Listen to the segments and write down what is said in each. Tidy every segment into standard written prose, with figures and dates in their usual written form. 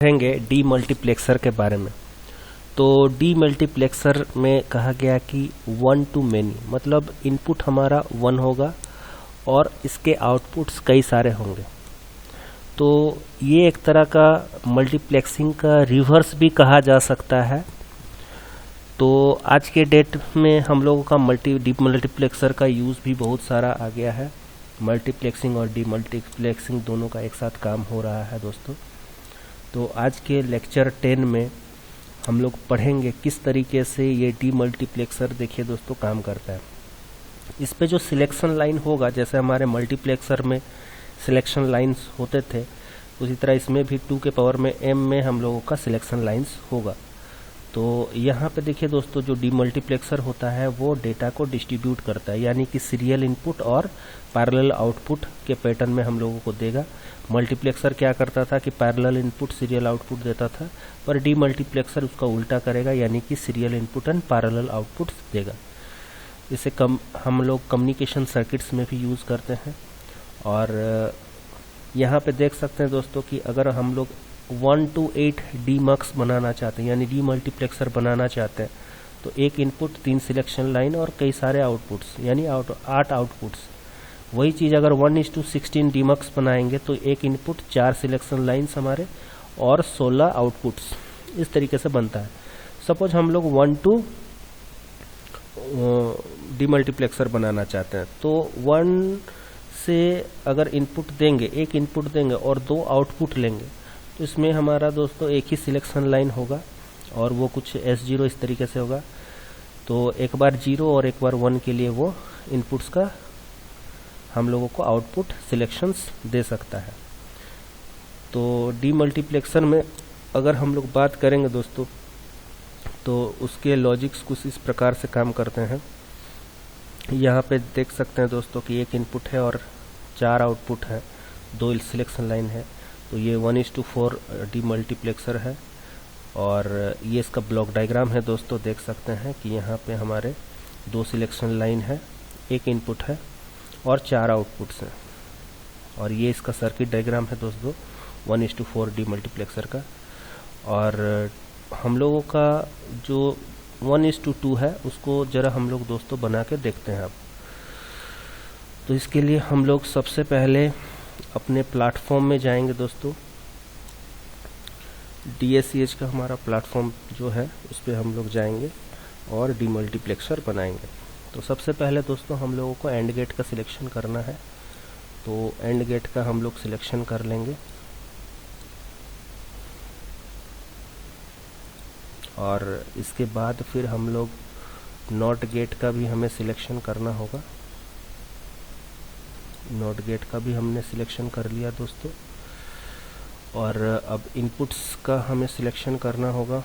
पढ़ेंगे D multiplexer के बारे में। तो डी मल्टीप्लेक्सर में कहा गया कि वन टू मेनी, मतलब इनपुट हमारा वन होगा और इसके आउटपुट्स कई सारे होंगे। तो ये एक तरह का मल्टीप्लेक्सिंग का रिवर्स भी कहा जा सकता है। तो आज के डेट में हम लोगों का डी मल्टीप्लेक्सर का यूज़ भी बहुत सारा आ गया है। मल्टीप्लेक्सिंग और डी मल्टीप्लेक्सिंग दोनों का एक साथ काम हो रहा है दोस्तों। तो आज के लेक्चर 10 में हम लोग पढ़ेंगे किस तरीके से ये डी मल्टीप्लेक्सर देखिए दोस्तों काम करता है। इस पे जो सिलेक्शन लाइन होगा, जैसे हमारे मल्टीप्लेक्सर में सिलेक्शन लाइंस होते थे, उसी तरह इसमें भी 2 के पावर में m में हम लोगों का सिलेक्शन लाइंस होगा। तो यहाँ पे देखिए दोस्तों, जो डी मल्टीप्लेक्सर होता है वो डेटा को डिस्ट्रीब्यूट करता है, यानी कि सीरियल इनपुट और पैरेलल आउटपुट के पैटर्न में हम लोगों को देगा। मल्टीप्लेक्सर क्या करता था कि पैरेलल इनपुट सीरियल आउटपुट देता था, पर डी मल्टीप्लेक्सर उसका उल्टा करेगा, यानी कि serial input and parallel output देगा। इसे हम लोग कम्युनिकेशन सर्किट्स में भी यूज़ करते हैं। और यहाँ पे देख सकते हैं दोस्तों कि अगर हम लोग 1 to 8 डीमक्स बनाना चाहते हैं, यानी डी मल्टीप्लेक्सर बनाना चाहते हैं, तो एक इनपुट 3 सिलेक्शन लाइन और कई सारे आउटपुट्स, यानी 8 आउटपुट्स। वही चीज़ अगर 1:16 डीमक्स बनाएंगे तो एक इनपुट 4 सिलेक्शन लाइन्स हमारे और 16 आउटपुट्स, इस तरीके से बनता है। सपोज हम लोग 1 to डी मल्टीप्लेक्सर बनाना चाहते हैं, तो 1 से अगर इनपुट देंगे, एक इनपुट देंगे और 2 आउटपुट लेंगे, तो इसमें हमारा दोस्तों एक ही सिलेक्शन लाइन होगा और वो कुछ S0 इस तरीके से होगा। तो एक बार 0 और एक बार 1 के लिए वो इनपुट्स का हम लोगों को आउटपुट सिलेक्शंस दे सकता है। तो डी मल्टीप्लेक्सर में अगर हम लोग बात करेंगे दोस्तों, तो उसके लॉजिक्स कुछ इस प्रकार से काम करते हैं। यहाँ पे देख सकते हैं दोस्तों कि एक इनपुट है और 4 आउटपुट है, 2 सिलेक्शन लाइन है। तो ये 1:4 डी मल्टीप्लेक्सर है। और ये इसका ब्लॉक डायग्राम है दोस्तों, देख सकते हैं कि यहाँ पे हमारे 2 सिलेक्शन लाइन है, एक इनपुट है और 4 आउटपुट्स हैं। और ये इसका सर्किट डायग्राम है दोस्तों 1:4 डी मल्टीप्लेक्सर का। और हम लोगों का जो 1:2 है उसको जरा हम लोग दोस्तों बना के देखते हैं अब। तो इसके लिए हम लोग सबसे पहले अपने प्लेटफॉर्म में जाएंगे दोस्तों। DSCH का हमारा प्लेटफॉर्म जो है उस पर हम लोग जाएंगे और डी मल्टीप्लेक्सर बनाएंगे। तो सबसे पहले दोस्तों हम लोगों को एंड गेट का सिलेक्शन करना है। तो एंड गेट का हम लोग सिलेक्शन कर लेंगे और इसके बाद फिर हम लोग नॉट गेट का भी हमें सिलेक्शन करना होगा। नॉट गेट का भी हमने सिलेक्शन कर लिया दोस्तों। और अब इनपुट्स का हमें सिलेक्शन करना होगा।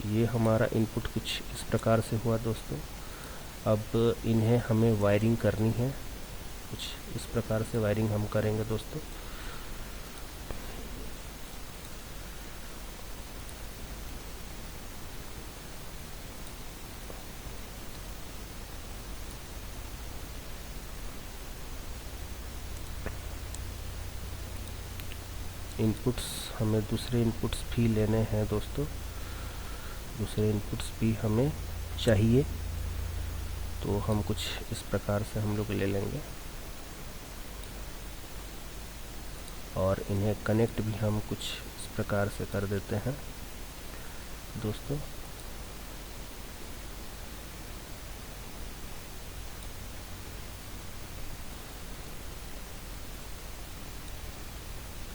ये हमारा इनपुट कुछ इस प्रकार से हुआ दोस्तों। अब इन्हें हमें वायरिंग करनी है, कुछ इस प्रकार से वायरिंग हम करेंगे दोस्तों। इनपुट्स हमें दूसरे इनपुट्स भी लेने हैं दोस्तों, दूसरे इनपुट्स भी हमें चाहिए। तो हम कुछ इस प्रकार से हम लोग ले लेंगे और इन्हें कनेक्ट भी हम कुछ इस प्रकार से कर देते हैं दोस्तों।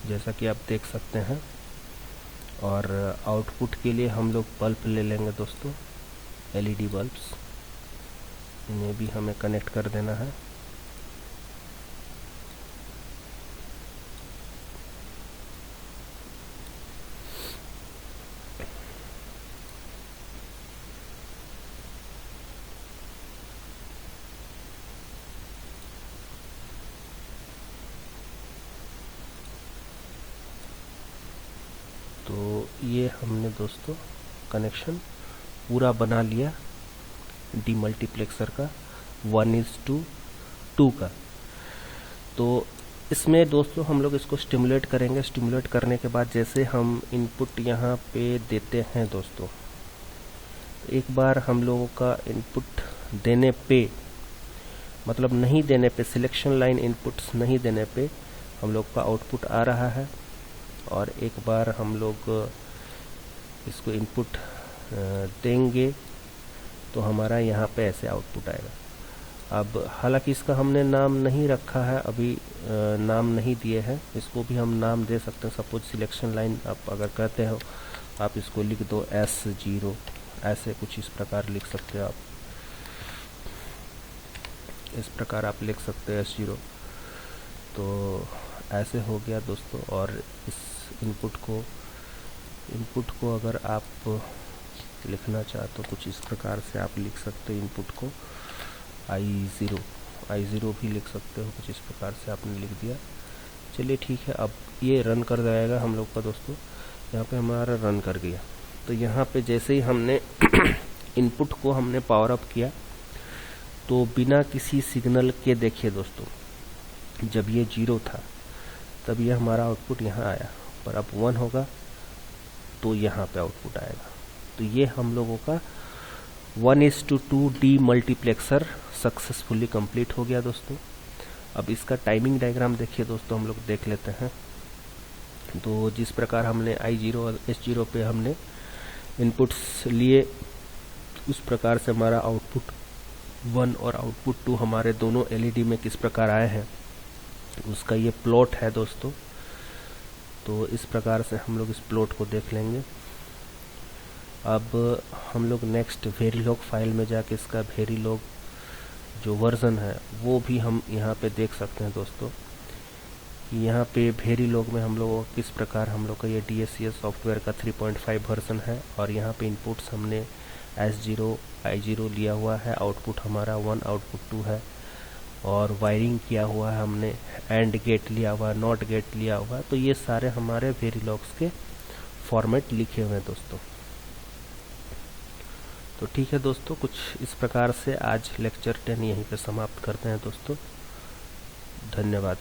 जैसा कि आप देख सकते हैं। और आउटपुट के लिए हम लोग बल्ब ले लेंगे दोस्तों, LED बल्ब्स, इन्हें भी हमें कनेक्ट कर देना है। तो ये हमने दोस्तों कनेक्शन पूरा बना लिया डी मल्टीप्लेक्सर का 1:2 का। तो इसमें दोस्तों हम लोग इसको स्टिमुलेट करेंगे। स्टिमुलेट करने के बाद जैसे हम इनपुट यहाँ पे देते हैं दोस्तों, एक बार हम लोगों का इनपुट देने पे, मतलब नहीं देने पे, सिलेक्शन लाइन इनपुट्स नहीं देने पे हम लोग का आउटपुट आ रहा है, और एक बार हम लोग इसको इनपुट देंगे तो हमारा यहाँ पे ऐसे आउटपुट आएगा। अब हालांकि इसका हमने नाम नहीं रखा है अभी, नाम नहीं दिए हैं, इसको भी हम नाम दे सकते हैं। सपोज सिलेक्शन लाइन आप अगर कहते हो, आप इसको लिख दो S0, ऐसे कुछ इस प्रकार लिख सकते हो आप, इस प्रकार आप लिख सकते हैं S0। तो ऐसे हो गया दोस्तों। और इस इनपुट को अगर आप लिखना चाहते हो कुछ इस प्रकार से आप लिख सकते हो, इनपुट को I0 भी लिख सकते हो, कुछ इस प्रकार से आपने लिख दिया। चलिए ठीक है, अब ये रन कर जाएगा हम लोग का दोस्तों। यहाँ पे हमारा रन कर गया। तो यहाँ पे जैसे ही हमने इनपुट को हमने पावर अप किया, तो बिना किसी सिग्नल के देखिए दोस्तों, जब ये 0 था तब ये हमारा आउटपुट यहाँ आया, पर अब 1 होगा तो यहाँ पे आउटपुट आएगा। तो ये हम लोगों का 1:2 डीमल्टीप्लेक्सर सक्सेसफुली कंप्लीट हो गया दोस्तों। अब इसका टाइमिंग डायग्राम देखिए दोस्तों, हम लोग देख लेते हैं। तो जिस प्रकार हमने I0 और S0 पे हमने इनपुट्स लिए, उस प्रकार से हमारा आउटपुट 1 और आउटपुट 2 हमारे दोनों LED में किस प्रकार आए हैं, उसका ये प्लॉट है दोस्तों। तो इस प्रकार से हम लोग इस प्लॉट को देख लेंगे। अब हम लोग नेक्स्ट वेरिलॉग फाइल में जाके इसका वेरिलॉग जो वर्जन है वो भी हम यहाँ पे देख सकते हैं दोस्तों। यहाँ पे वेरिलॉग में हम लोगों किस प्रकार हम लोग का ये DSCS सॉफ्टवेयर का 3.5 वर्जन है, और यहाँ पे इनपुट्स हमने S0 I0 लिया हुआ है, आउटपुट हमारा 1 आउटपुट 2 है, और वायरिंग किया हुआ है हमने, एंड गेट लिया हुआ, नॉट गेट लिया हुआ। तो ये सारे हमारे वेरिलॉग्स के फॉर्मेट लिखे हुए हैं दोस्तों। तो ठीक है दोस्तों, कुछ इस प्रकार से आज लेक्चर 10 यहीं पे समाप्त करते हैं दोस्तों। धन्यवाद।